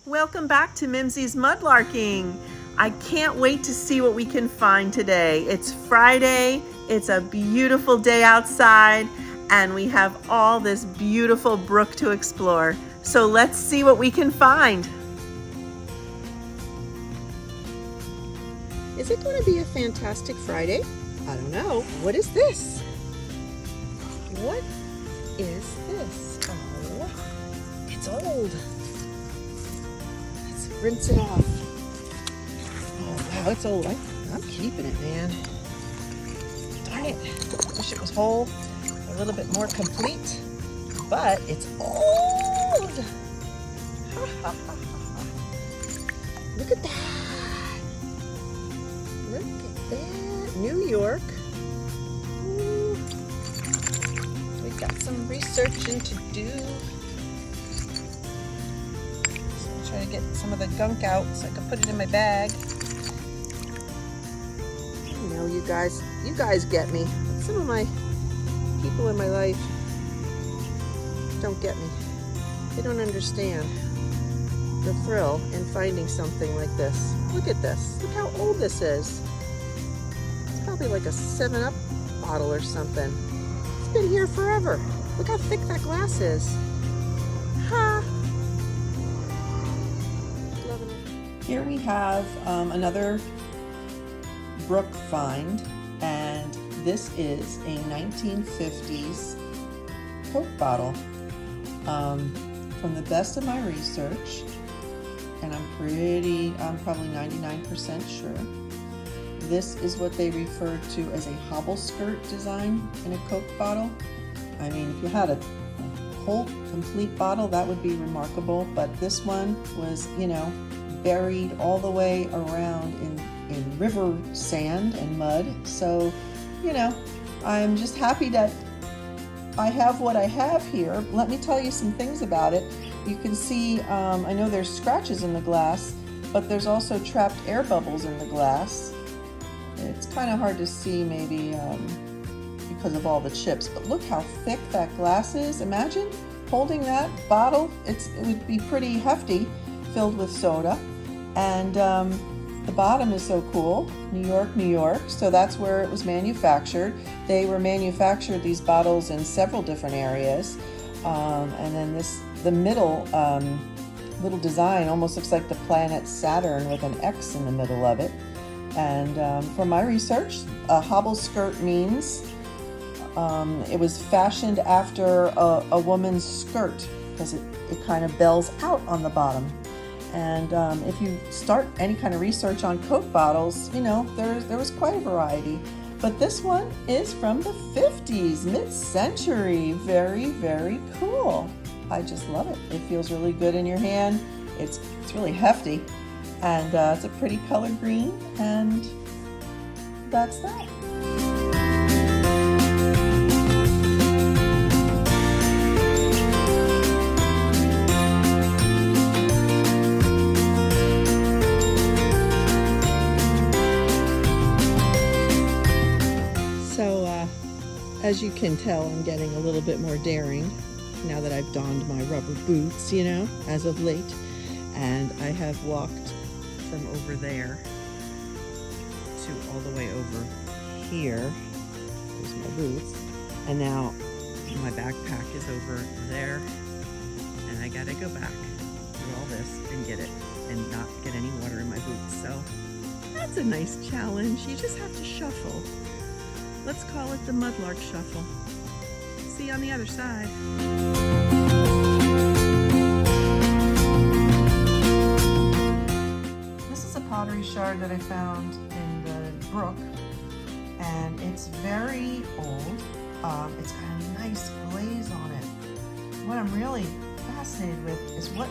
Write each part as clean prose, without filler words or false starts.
Welcome back to Mimsy's Mudlarking. I can't wait to see what we can find today. It's Friday, it's a beautiful day outside, and we have all this beautiful brook to explore. So let's see what we can find. Is it going to be a fantastic Friday? I don't know. What is this? What is this? Oh, it's old. Let's rinse it off. Oh wow, it's old. I'm keeping it, man. Darn it. Wish it was whole, a little bit more complete, but it's old. Look at that. Look at that. New York. Ooh. We got some researching to do. So I'll try to get some of the gunk out so I can put it in my bag. You know, you guys get me. Some of my people in my life don't get me. They don't understand the thrill in finding something like this. Look at this. Look how old this is. It's probably like a 7-Up bottle or something. It's been here forever. Look how thick that glass is. Ha! Loving it. Here we have another brook find, and this is a 1950s Coke bottle. From the best of my research, and I'm probably 99% sure, this is what they referred to as a hobble skirt design in a Coke bottle. I mean, if you had a whole complete bottle, that would be remarkable, but this one was, you know, buried all the way around in river sand and mud. So, you know, I'm just happy that I have what I have here. Let me tell you some things about it. You can see, I know there's scratches in the glass, but there's also trapped air bubbles in the glass. It's kind of hard to see maybe because of all the chips, but look how thick that glass is. Imagine holding that bottle. It would be pretty hefty, filled with soda. And the bottom is so cool, New York, New York. So that's where it was manufactured. They were manufactured, these bottles, in several different areas. And then the middle little design almost looks like the planet Saturn with an X in the middle of it. And from my research, a hobble skirt means it was fashioned after a woman's skirt because it kind of bells out on the bottom. And if you start any kind of research on Coke bottles, you know, there was quite a variety. But this one is from the 50s, mid-century. Very, very cool. I just love it. It feels really good in your hand. It's really hefty. And it's a pretty color green. And that's that. As you can tell, I'm getting a little bit more daring now that I've donned my rubber boots, you know, as of late. And I have walked from over there to all the way over here. There's my boots. And now my backpack is over there. And I gotta go back through all this and get it and not get any water in my boots. So that's a nice challenge. You just have to shuffle. Let's call it the Mudlark Shuffle. See you on the other side. This is a pottery shard that I found in the brook, and it's very old. It's got a nice glaze on it. What I'm really fascinated with is what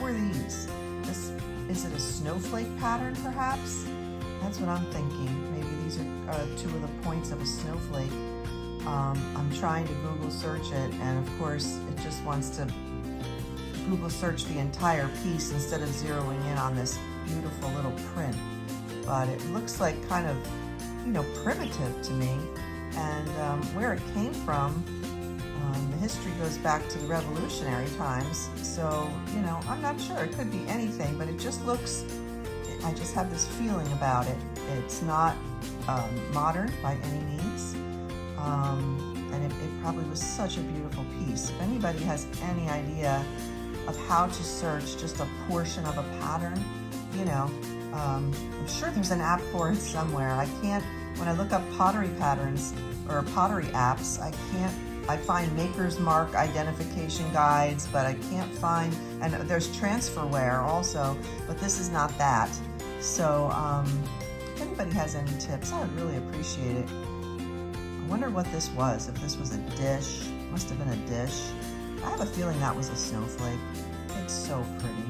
were these? Is it a snowflake pattern, perhaps? That's what I'm thinking. Maybe these are two of the points of a snowflake. I'm trying to Google search it, and of course it just wants to Google search the entire piece instead of zeroing in on this beautiful little print. But it looks like kind of, you know, primitive to me. And where it came from, The history goes back to the Revolutionary times, so, you know, I'm not sure. It could be anything, but it just looks, I just have this feeling about it. It's not modern by any means, and it probably was such a beautiful piece. If anybody has any idea of how to search just a portion of a pattern, you know, I'm sure there's an app for it somewhere. I can't, when I look up pottery patterns or pottery apps, I find maker's mark identification guides, but I can't find, and there's transferware also, but this is not that. So if anybody has any tips, I would really appreciate it. I wonder what this was, if this was a dish. Must have been a dish. I have a feeling that was a snowflake. It's so pretty.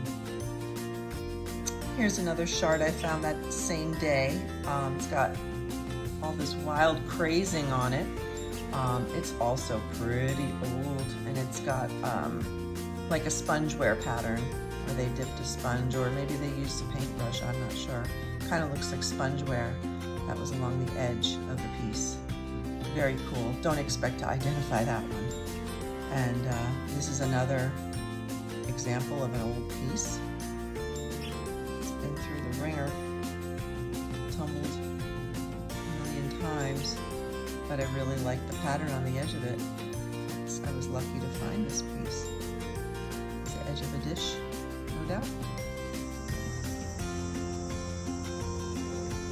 Here's another shard I found that same day. It's got all this wild crazing on it. It's also pretty old, and it's got like a spongeware pattern where they dipped a sponge, or maybe they used a paintbrush, I'm not sure. Kind of looks like spongeware that was along the edge of the piece. Very cool. Don't expect to identify that one. And this is another example of an old piece. It's been through the ringer, tumbled a million times, but I really like the pattern on the edge of it. I was lucky to find this piece. It's the edge of a dish, no doubt.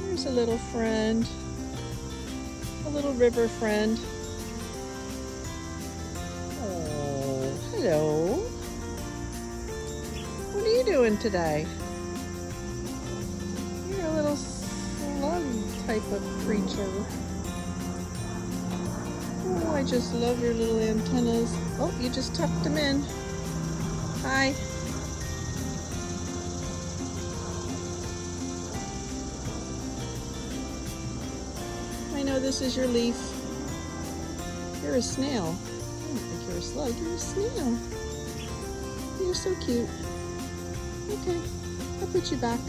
Here's a little friend, a little river friend. Oh, hello. What are you doing today? You're a little slug type of creature. Oh, I just love your little antennas. Oh, you just tucked them in. Hi. I know this is your leaf. You're a snail. I don't think you're a slug. You're a snail. You're so cute. Okay, I'll put you back.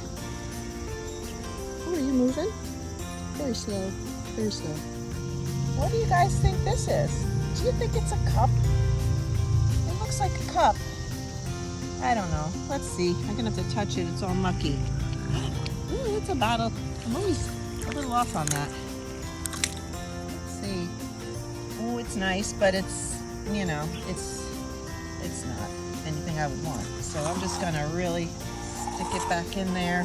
Oh, are you moving? Very slow. Very slow. What do you guys think this is? Do you think it's a cup? It looks like a cup. I don't know. Let's see. I'm gonna have to touch it. It's all mucky. Ooh, it's a bottle. I'm always a little off on that. Let's see. Oh, it's nice, but it's, you know, it's not anything I would want. So I'm just gonna really stick it back in there.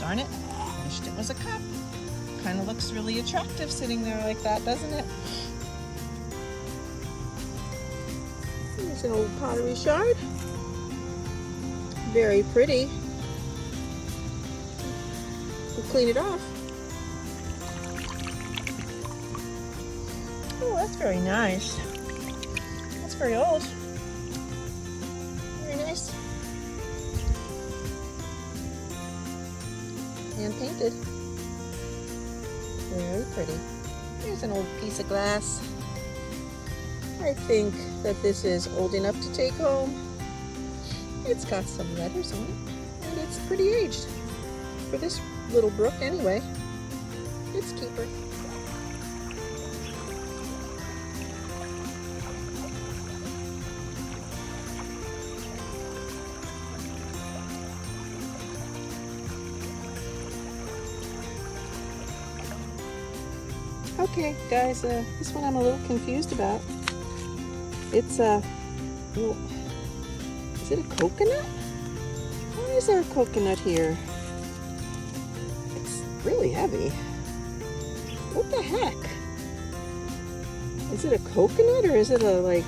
Darn it. I wished it was a cup. Kind of looks really attractive sitting there like that, doesn't it? Here's an old pottery shard. Very pretty. We'll clean it off. Oh, that's very nice. That's very old. Very nice. Hand painted. Very pretty. Here's an old piece of glass. I think that this is old enough to take home. It's got some letters on it, and it's pretty aged. For this little brook anyway. It's keeper. Okay, guys, this one I'm a little confused about. It's well, is it a coconut? Why is there a coconut here? It's really heavy. What the heck? Is it a coconut or is it a, like,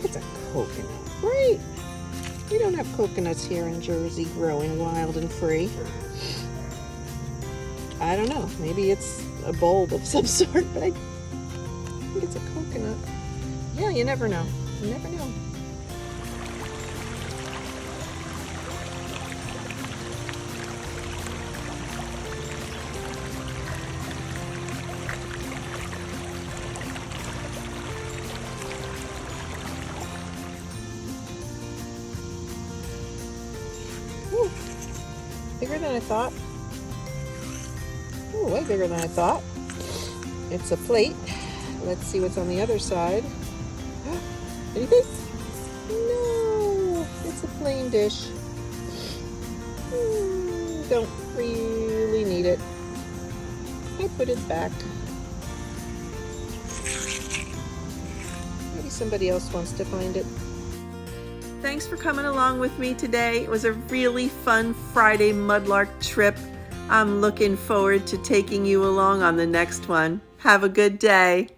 it's a coconut, right? We don't have coconuts here in Jersey growing wild and free. I don't know, maybe it's a bulb of some sort, but I think it's a coconut. Yeah, you never know. You never know. Ooh, bigger than I thought. Ooh, way bigger than I thought. It's a plate. Let's see what's on the other side. Pretty face? No, it's a plain dish. Don't really need it. I put it back. Maybe somebody else wants to find it. Thanks for coming along with me today. It was a really fun Friday Mudlark trip. I'm looking forward to taking you along on the next one. Have a good day.